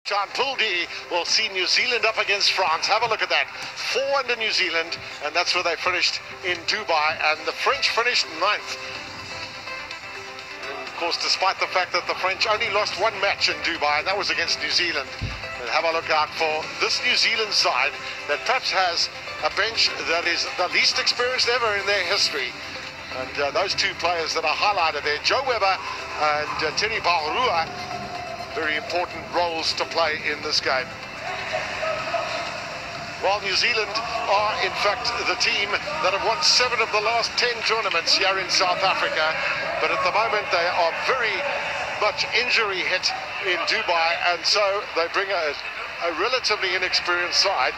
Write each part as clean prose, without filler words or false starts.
John Pool D will see New Zealand up against France. Have a look at that. 4 under New Zealand, and that's where they finished in Dubai, and the French finished 9th. And of course, despite the fact that the French only lost 1 match in Dubai, and that was against New Zealand. And have a look out for this New Zealand side that perhaps has a bench that is the least experienced ever in their history. And those 2 players that are highlighted there, Joe Webber and Terry Baurua, very important roles to play in this game. While New Zealand are in fact the team that have won 7 of the last 10 tournaments here in South Africa, but at the moment they are very much injury hit in Dubai, and so they bring a relatively inexperienced side.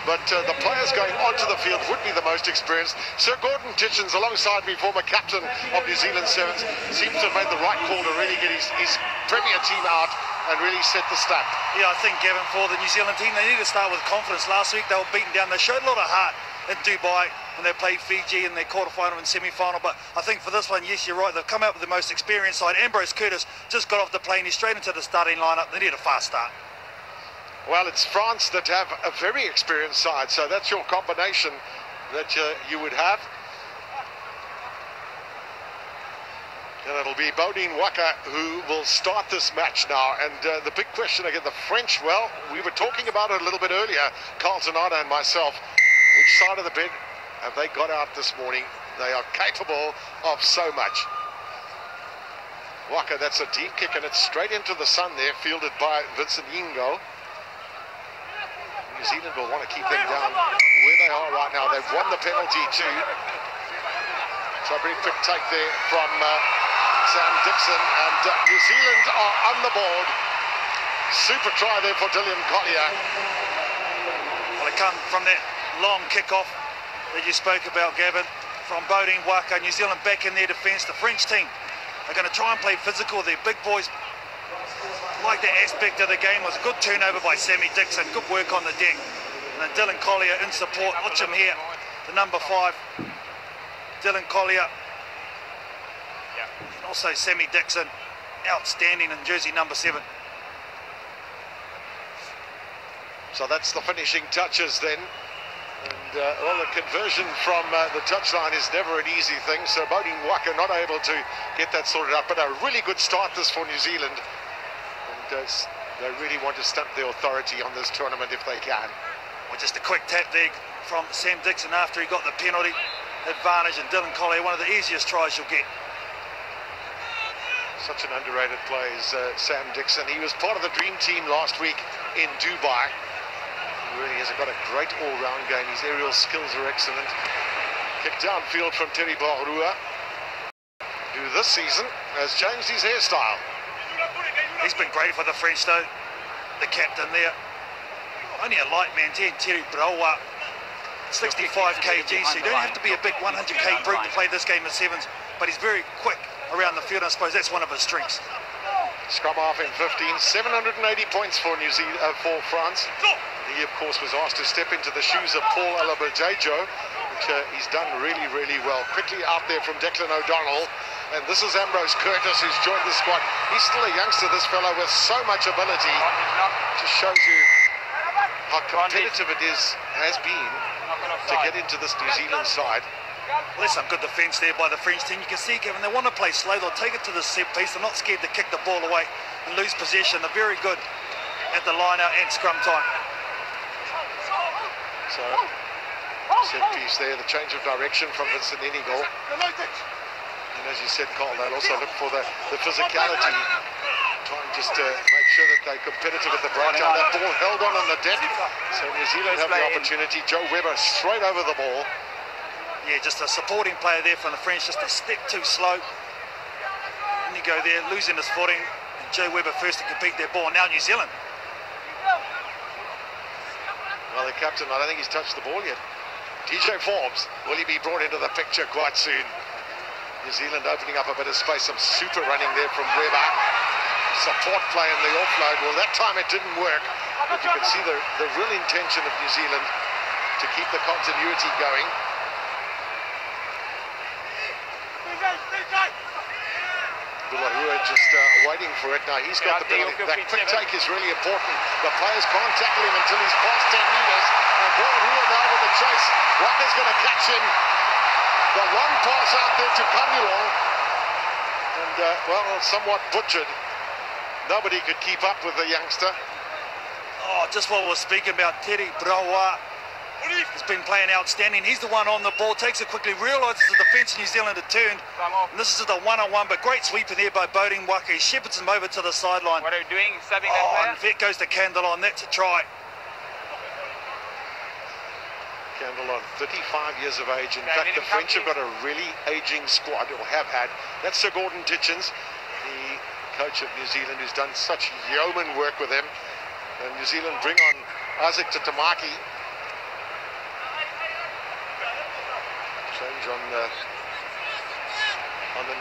But the players going onto the field would be the most experienced. Sir Gordon Titchens, alongside me, former captain of New Zealand Sevens, seems to have made the right call to really get his Premier team out and really set the stamp. Yeah, I think, Gavin, for the New Zealand team, they need to start with confidence. Last week they were beaten down. They showed a lot of heart in Dubai when they played Fiji in their quarterfinal and semi-final. But I think for this one, yes, you're right, they've come out with the most experienced side. Ambrose Curtis just got off the plane. He's straight into the starting lineup. They need a fast start. Well, it's France that have a very experienced side, so that's your combination that you would have. And it'll be Baudin Waka who will start this match now. And the big question again, the French, well, we were talking about it a little bit earlier, Carlton Anna and myself. Which side of the bed have they got out this morning? They are capable of so much. Waka, that's a deep kick, and it's straight into the sun there, fielded by Vincent Ingo. New Zealand will want to keep them down where they are right now. They've won the penalty too. So a very quick take there from Sam Dixon, and New Zealand are on the board. Super try there for Dillian Collier. Well, it come from that long kick-off that you spoke about, Gavin, from Baudin Waka. New Zealand back in their defence. The French team are going to try and play physical. They're big boys. Like that aspect of the game. Was a good turnover by Sammy Dixon, good work on the deck, and then Dylan Collier in support. Watch him here, the number 5, Dylan Collier, and also Sammy Dixon, outstanding in jersey number 7. So that's the finishing touches then, and well, the conversion from the touchline is never an easy thing, so Baudin Waka not able to get that sorted out, but a really good start this for New Zealand. They really want to stamp their authority on this tournament if they can. Well, just a quick tap there from Sam Dixon after he got the penalty advantage, and Dylan Collier, one of the easiest tries you'll get. Such an underrated player is Sam Dixon. He was part of the dream team last week in Dubai. He really has got a great all-round game. His aerial skills are excellent. Kick downfield from Terry Baurua, who this season has changed his hairstyle. He's been great for the French though, the captain there. Only a light man, Terry Baurua, 65 kg, so you don't have to be a big 100k brute to play this game of sevens, but he's very quick around the field. I suppose that's one of his strengths. Scrum half in 15, 780 points for New Zealand, for France. He of course was asked to step into the shoes of Paul Alaberdejo, which he's done really, really well. Quickly out there from Declan O'Donnell. And this is Ambrose Curtis, who's joined the squad. He's still a youngster, this fellow, with so much ability. Just shows you how competitive it has been to get into this New Zealand side. Well, there's some good defence there by the French team. You can see, Kevin, they want to play slow. They'll take it to the set piece. They're not scared to kick the ball away and lose possession. They're very good at the line-out and scrum time. So, set piece there, the change of direction from Vincent Inigo. And as you said, Carl, they'll also look for the physicality, trying just to make sure that they're competitive at the breakdown. That ball held on the deck, so New Zealand have the opportunity. Joe Webber straight over the ball. Yeah, just a supporting player there from the French, just a step too slow. And you go there, losing his footing. And Joe Webber first to compete their ball. Now New Zealand. Well, the captain, I don't think he's touched the ball yet. DJ Forbes, will he be brought into the picture quite soon? New Zealand opening up a bit of space, some super running there from Webber. Support play in the offload. Well, that time it didn't work, but you can see the real intention of New Zealand to keep the continuity going. Bulahua just waiting for it. Now he's got the penalty. That quick take is really important. The players can't tackle him until he's past 10 meters. And Bulahua now with the chase. Waka's going to catch him. The long pass out there to Kamulong. And, well, somewhat butchered. Nobody could keep up with the youngster. Oh, just what we're speaking about, Teddy Brawa. He's been playing outstanding. He's the one on the ball, takes it quickly, realises the defence of New Zealand had turned. And this is the one-on-one, but great sweep in there by Boding Waka. He shepherds him over to the sideline. What are you doing? Subbing that player? And Vet goes to Candle on. That's a try. Candle on 35 years of age. In fact, the French have got a really aging squad, or have had. That's Sir Gordon Ditchens, the coach of New Zealand, who's done such yeoman work with them. And New Zealand bring on Isaac Tatamaki. Change on the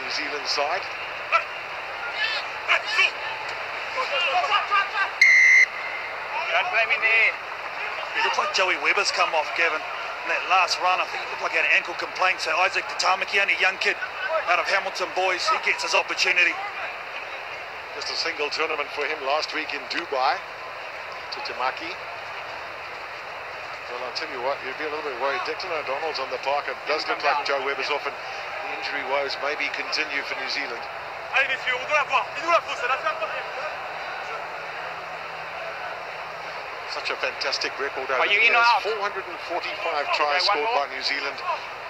New Zealand side. Don't blame me there. It looks like Joey Webber's come off, Gavin. In that last run, I think he looked like he had an ankle complaint. So Isaac Tatamaki, only a young kid out of Hamilton Boys, he gets his opportunity. Just a single tournament for him last week in Dubai. Tatamaki. Well, I'll tell you what, you'd be a little bit worried. Declan O'Donnell's on the park. It does look like Joe Webber's off, and the injury woes maybe continue for New Zealand. Such a fantastic record over the years. 445 tries scored by New Zealand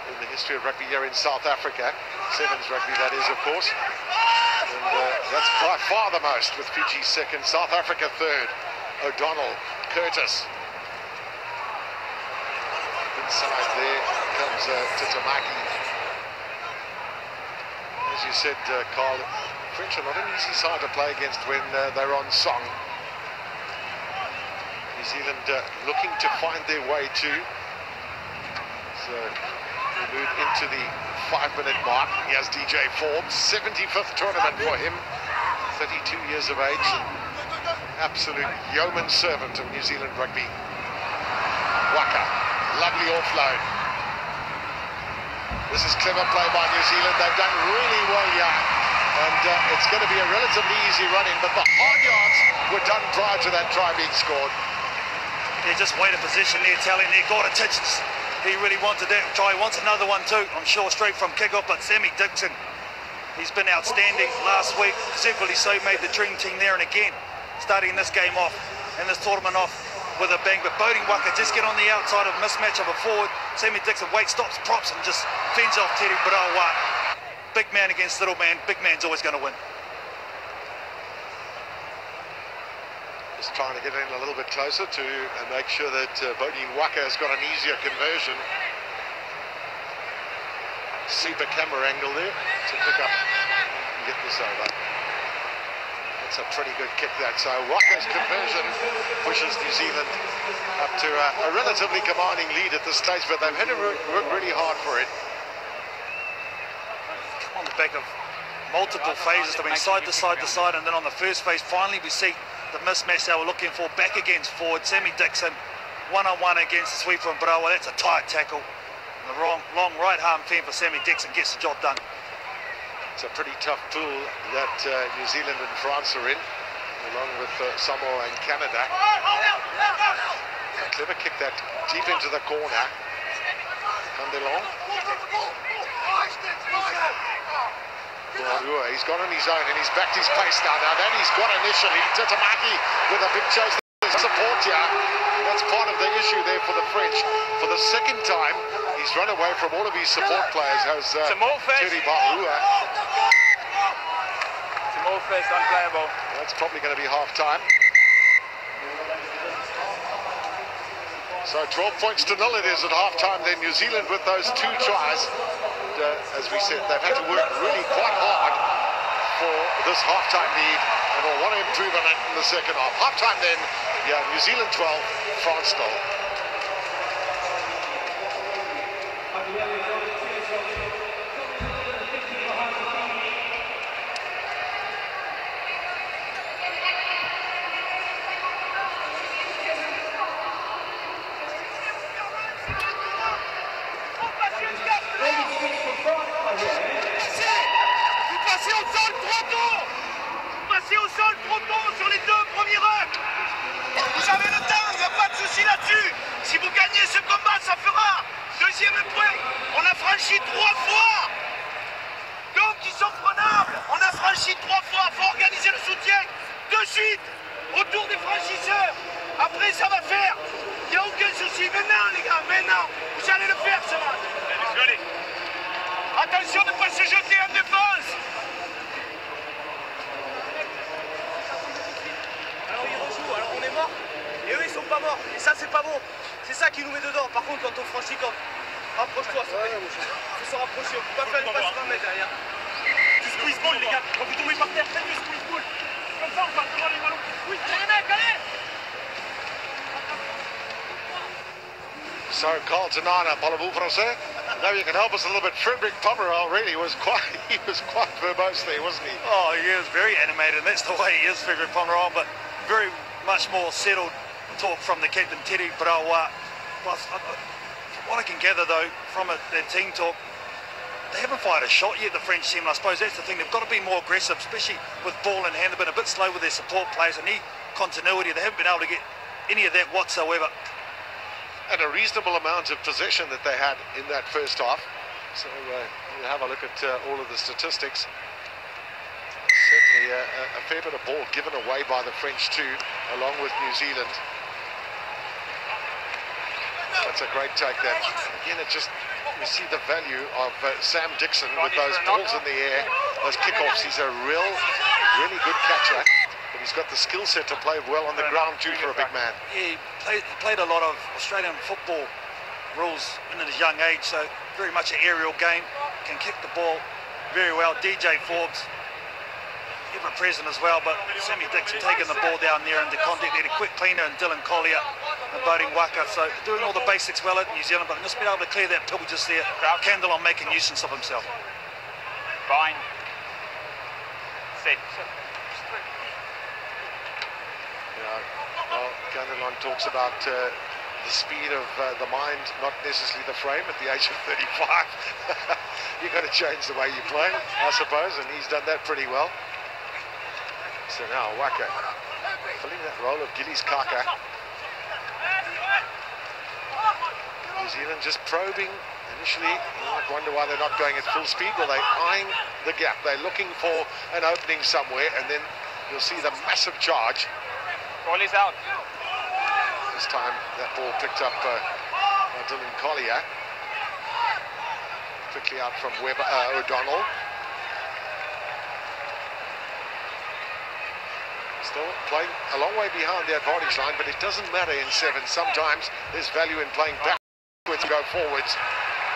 in the history of rugby here in South Africa. Sevens rugby, that is, of course. And that's by far the most, with Fiji second, South Africa third. O'Donnell, Curtis. Inside there comes Tatamaki. As you said, Carl, French are not an easy side to play against when they're on song. New Zealand looking to find their way too. So we move into the 5-minute mark. Here's DJ Forbes, 75th tournament for him, 32 years of age. Absolute yeoman servant of New Zealand rugby. Waka. Lovely offload. This is clever play by New Zealand. They've done really well here. And it's going to be a relatively easy run-in, but the hard yards were done prior to that try being scored. They just wait a position there, telling their Gordon Ditchens. He really wanted that try. He wants another one too, I'm sure, straight from kick-off. But Sammy Dixon, he's been outstanding last week. Deservedly so, made the dream team there, and again, starting this game off and this tournament off with a bang. But Boding Waka just get on the outside of mismatch of a forward. Sammy Dixon waits, stops, props, and just fends off Teddy Brawa. Big man against little man. Big man's always going to win. Just trying to get in a little bit closer to make sure that Boding Waka has got an easier conversion. Super camera angle there to pick up and get this over. That's a pretty good kick, that. So Waka's conversion pushes New Zealand up to a relatively commanding lead at this stage, but they've had to work really hard for it. Come on the back of multiple phases. They've been side to side to side, and then on the first phase, finally we see the mismatch they were looking for, back against forward. Sammy Dixon, one-on-one against the sweep from Brawa. That's a tight tackle. And the long right arm fend for Sammy Dixon gets the job done. It's a pretty tough pool that New Zealand and France are in, along with Samoa and Canada. Clever kick that deep into the corner. Candelon. He's gone on his own and he's backed his pace now. Now that he's got initially, Tatamaki with a big chase. There's support here. That's part of the issue there for the French. For the second time, he's run away from all of his support players. Has Teddy Brawa. Small fist, unplayable. That's probably going to be half time. So 12 points to nil it is at half time. Then New Zealand with those two tries. As we said, they've had to work really quite hard for this half-time lead, and they'll want to improve on it in the second half. Half-time then, yeah, New Zealand 12, France 0. Passez en zone, 3 points. 3e point. On a franchi 3 fois. Donc ils sont prenables. On a franchi 3 fois. Il faut organiser le soutien de suite autour des franchisseurs. Après ça va faire. Il n'y a aucun souci. Maintenant les gars, maintenant. Vous allez le faire ce match. Attention de ne pas se jeter en défense. Alors ils rejouent, alors on est mort. Et eux ils sont pas morts. Et ça c'est pas bon. C'est ça qui nous met dedans. Par contre quand on franchit comme. Rapproche-toi, il faut se rapprocher. On peut pas faire une passe 20 mètres derrière. Du squeeze ball les gars. Quand vous tombez par terre, faites du squeeze ball. Comme ça on va devant les ballons. Oui, allez les mecs, allez. So Carl Tanana, parlez-vous français? Now you can help us a little bit. Frederick Pomerol really was quite verbose there, wasn't he? Oh, he was very animated, and that's the way he is, Frederick Pomerol, but very much more settled talk from the captain, Teddy Brawa. Plus, from what I can gather, though, from their team talk, they haven't fired a shot yet, the French team, and I suppose that's the thing. They've got to be more aggressive, especially with ball in hand. They've been a bit slow with their support players, and need continuity. They haven't been able to get any of that whatsoever. And a reasonable amount of possession that they had in that first half. So you have a look at all of the statistics. Certainly a fair bit of ball given away by the French too, along with New Zealand. That's a great take there. Again, it just, you see the value of Sam Dixon with those balls in the air, those kickoffs. He's a really good catcher. But he's got the skill set to play well on the ground too for a big man. Yeah, he played a lot of Australian football rules in his young age, so very much an aerial game, can kick the ball very well. DJ Forbes, ever present as well, but Sammy Dixon taking the ball down there into contact there, a quick cleaner, and Dylan Collier and Boding Waka, so doing all the basics well at New Zealand, but just being able to clear that pill just there. Candle on making nuisance of himself. Fine. Sit. Well, Gandelon talks about the speed of the mind, not necessarily the frame at the age of 35. You've got to change the way you play, I suppose, and he's done that pretty well. So now Waka filling that role of Gillies Kaka. New Zealand just probing initially. You might wonder why they're not going at full speed. Well, they're eyeing the gap. They're looking for an opening somewhere, and then you'll see the massive charge. Ball is out. This time that ball picked up by Dylan Collier. Quickly out from O'Donnell. Still playing a long way behind the advantage line, but it doesn't matter in 7. Sometimes there's value in playing backwards and go forwards.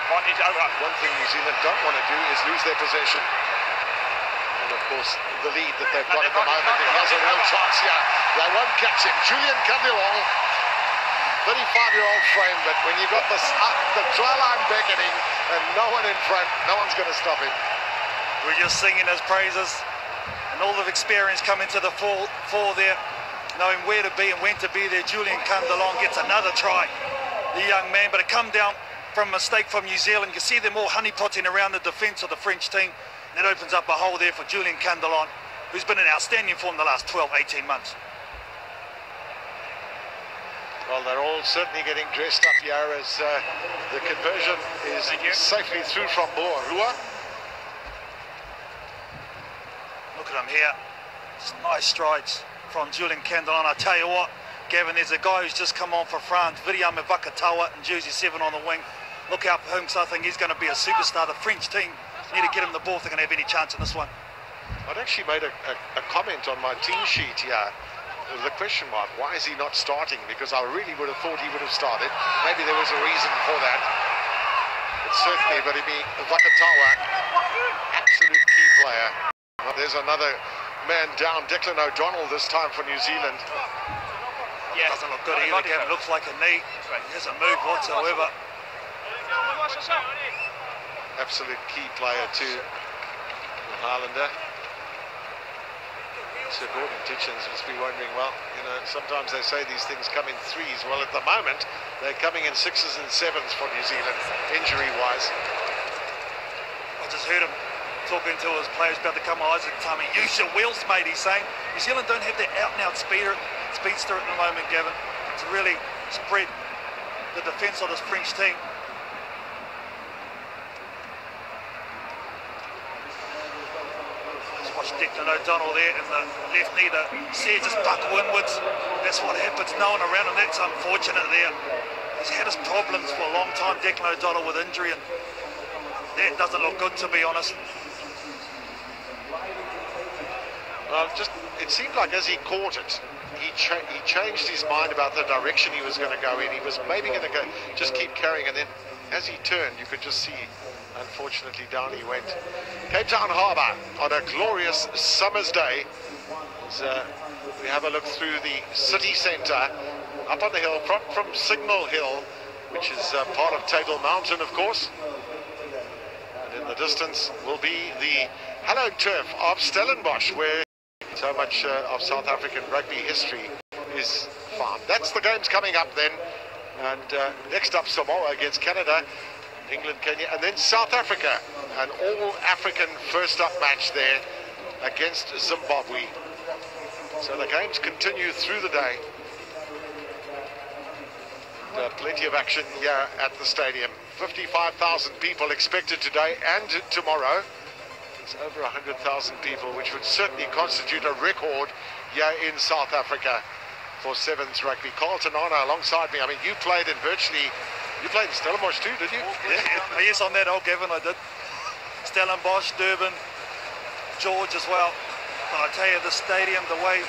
Advantage over. One thing New Zealand don't want to do is lose their possession. And of course, the lead that they've got at the moment, and he has a real chance here. They won't catch him. Julian Candilong, 35-year-old frame, but when you've got the try line beckoning and no one in front, no one's going to stop him. We're just singing his praises, and all of experience coming to the fore there, knowing where to be and when to be there. Julian Candilong gets another try, the young man, but it come down from a mistake from New Zealand. You can see them all honeypotting around the defence of the French team. That opens up a hole there for Julian Candilong, who's been in outstanding form the last 12, 18 months. Well, they're all certainly getting dressed up here as the conversion is safely through from Boarua. Look at him here. Just nice strides from Julian Candilong. I tell you what, Gavin, there's a guy who's just come on for France, Viriame Vakatawa, in jersey 7 on the wing. Look out for him, because I think he's going to be a superstar. The French team need to get him the ball if they're going to have any chance in this one. I'd actually made a comment on my team sheet here. The question mark, why is he not starting? Because I really would have thought he would have started. Maybe there was a reason for that. But certainly, but it'd be Vakatawa, absolute key player. Well, there's another man down, Declan O'Donnell this time for New Zealand. Yeah, doesn't look good either, Gavin. Looks like a knee. He hasn't moved whatsoever. Absolute key player to the Highlander. Sir Gordon Ditchens must be wondering, well, you know, sometimes they say these things come in 3s. Well, at the moment, they're coming in 6s and 7s for New Zealand, injury-wise. I just heard him talking to his players about to come on. Isaac Tami, use your wheels, mate, he's saying. New Zealand don't have that out-and-out speedster at the moment, Gavin, to really spread the defence of this French team. Declan O'Donnell there, and the left knee to see it just buckle inwards. That's what happens, no one around, and that's unfortunate there. He's had his problems for a long time, Declan O'Donnell, with injury, and that doesn't look good, to be honest. Well, it seemed like as he caught it, he changed his mind about the direction he was going to go in. He was maybe going to just keep carrying, and then as he turned, you could just see, unfortunately, down he went. Capetown Harbour on a glorious summer's day. We have a look through the city centre, up on the hill, from Signal Hill, which is part of Table Mountain, of course. And in the distance will be the hallowed turf of Stellenbosch, where so much of South African rugby history is found. That's the games coming up then. And next up, Samoa against Canada, England, Kenya, and then South Africa. An all-African first-up match there against Zimbabwe. So the games continue through the day. Plenty of action here at the stadium. 55,000 people expected today and tomorrow. It's over 100,000 people, which would certainly constitute a record here in South Africa for Sevens rugby. Carl Tanana alongside me. I mean, you played in Stellenbosch too, did you? Yeah, yes, on that old Gavin, I did. Stellenbosch, Durban, George as well. But I tell you, the stadium, the way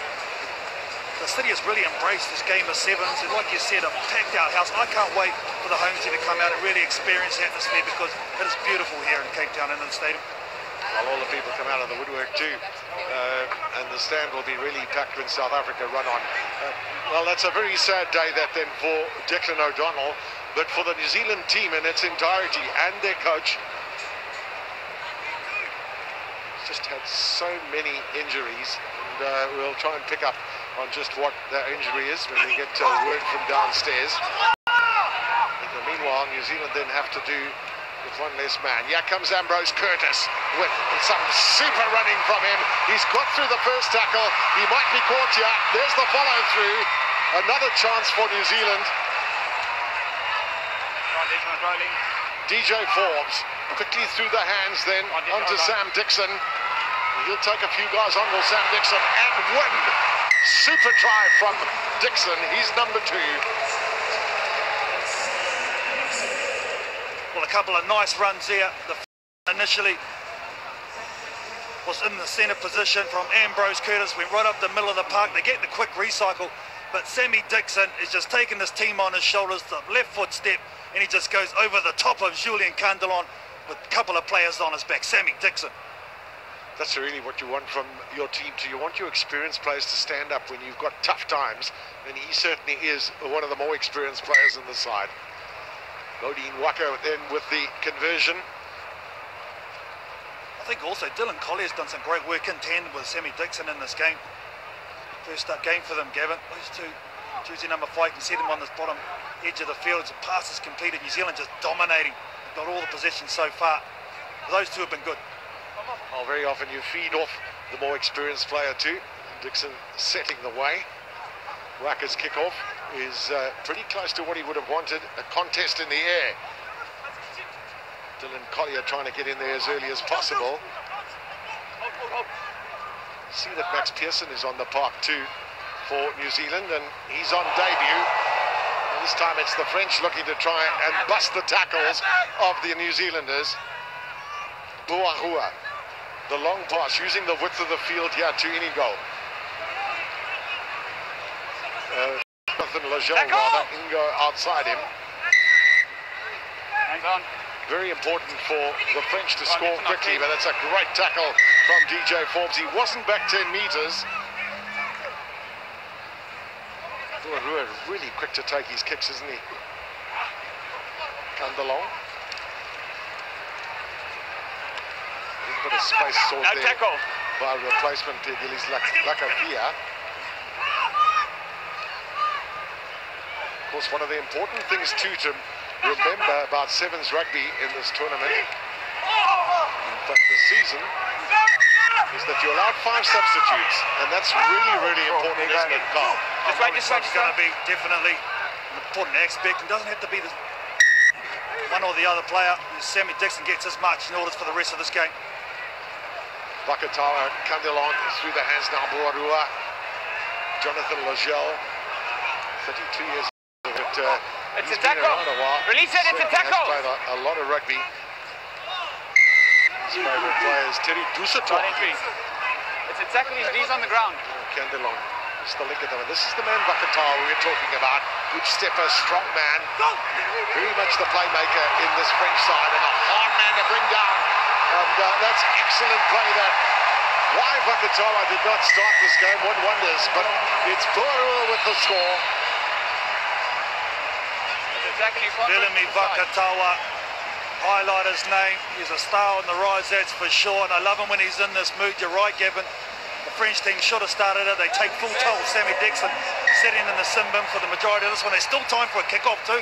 the city has really embraced this game of sevens, and like you said, a packed out house. I can't wait for the home team to come out and really experience the atmosphere, because it is beautiful here in Cape Town and in the stadium. Well, all the people come out of the woodwork too, and the stand will be really packed when South Africa run on. Well, that's a very sad day that then for Declan O'Donnell, but for the New Zealand team in its entirety and their coach. Just had so many injuries, and we'll try and pick up on just what their injury is when we get word from downstairs. In the meanwhile, New Zealand then have to do with one less man. Here comes Ambrose Curtis with some super running from him. He's got through the first tackle. He might be caught here. There's the follow through. Another chance for New Zealand. DJ Forbes quickly through the hands then onto Sam Dixon. He'll take a few guys on with Sam Dixon and win. Super try from Dixon. He's number 2. Well, a couple of nice runs there. The initially was in the centre position from Ambrose Curtis, went right up the middle of the park. They get the quick recycle, but Sammy Dixon is just taking this team on his shoulders, the left foot step, and he just goes over the top of Julian Candelon with a couple of players on his back. Sammy Dixon. That's really what you want from your team too. You want your experienced players to stand up when you've got tough times, and he certainly is one of the more experienced players in the side. Modine Waka then with the conversion. I think also Dylan Collier's done some great work in tandem with Sammy Dixon in this game. First up game for them, Gavin. Those two, jersey number 5, can see them on this bottom edge of the field. It's a pass is completed. New Zealand just dominating. Got all the possession so far. Those two have been good. Well, very often you feed off the more experienced player too. Dixon setting the way. Waka's kickoff is pretty close to what he would have wanted. A contest in the air. Dylan Collier trying to get in there as early as possible. See that Max Pearson is on the park too for New Zealand, and he's on debut. And this time it's the French looking to try and bust the tackles of the New Zealanders. Buahua, the long pass, using the width of the field here to Inigo. Jonathan Lejeune, rather, Ingo outside him. Hands on. Very important for the French to score quickly, but it's a great tackle from DJ Forbes. He wasn't back 10 meters. Buahua really quick to take his kicks, isn't he? Candelon. Bit of space sought there tackle by replacement to Gilles Lakafia. Of course, one of the important things too to remember about sevens rugby in this tournament, in fact this season, is that you're allowed 5 substitutes, and that's really, really important, isn't it, Carl? It's going to be definitely an important aspect. It doesn't have to be the one or the other player. Sammy Dixon gets as much in order for the rest of this game. Vakatawa, Candelon through the hands now, Boarua. Jonathan Logel, 32 years old, but It's he's a been tackle. around a while. Release it, it's a Certainly tackle. has played a lot of rugby. His favourite player is Terry Dusatoa. Right entry. It's a tackle, his knees on the ground. Candelon, just the link at them. This is the man Vakatawa we were talking about. Good stepper, strong man. Very much the playmaker in this French side and a hard man to bring down. And that's excellent play there. Why Vakatawa did not start this game, one wonders, but it's Boarua with the score. It's a tackle in front of Viliami the side. Vakatawa, highlight his name. He's a star on the rise, that's for sure. And I love him when he's in this mood. You're right, Gavin. The French team should have started it. They take full toll. Sammy Dixon sitting in the sin bin for the majority of this one. There's still time for a kick-off too.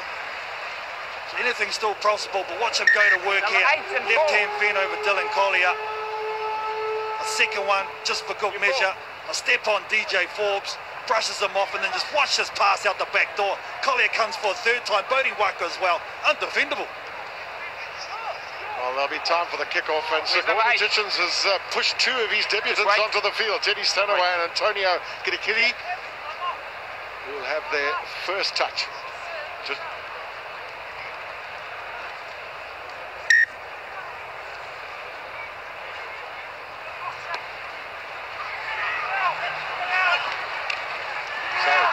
So anything's still possible, but watch him go to work Number here. 8 and Left-hand 4. fin over Dylan Collier. A second one, just for good measure. A step on DJ Forbes, brushes him off, and then just watch this pass out the back door. Collier comes for a third time, Bodie Waka as well. Undefendable. Well, there'll be time for the kickoff, and Where's number 8? Hitchens has pushed two of his debutants Right. onto the field. Teddy Stanaway and Antonio Kirikiri, who will have their first touch. Just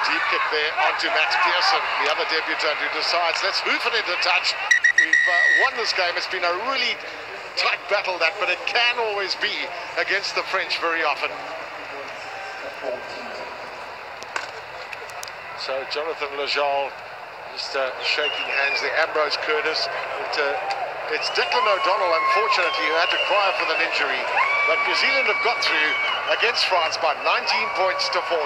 deep kick there onto Max Pearson, the other debutant who decides, let's hoof it into touch. We've won this game. It's been a really tight battle, that, but it can always be against the French very often. So Jonathan Lejol just shaking hands there. Ambrose Curtis. It's Declan O'Donnell, unfortunately, who had to cry for an injury. But New Zealand have got through against France by 19 points to 4.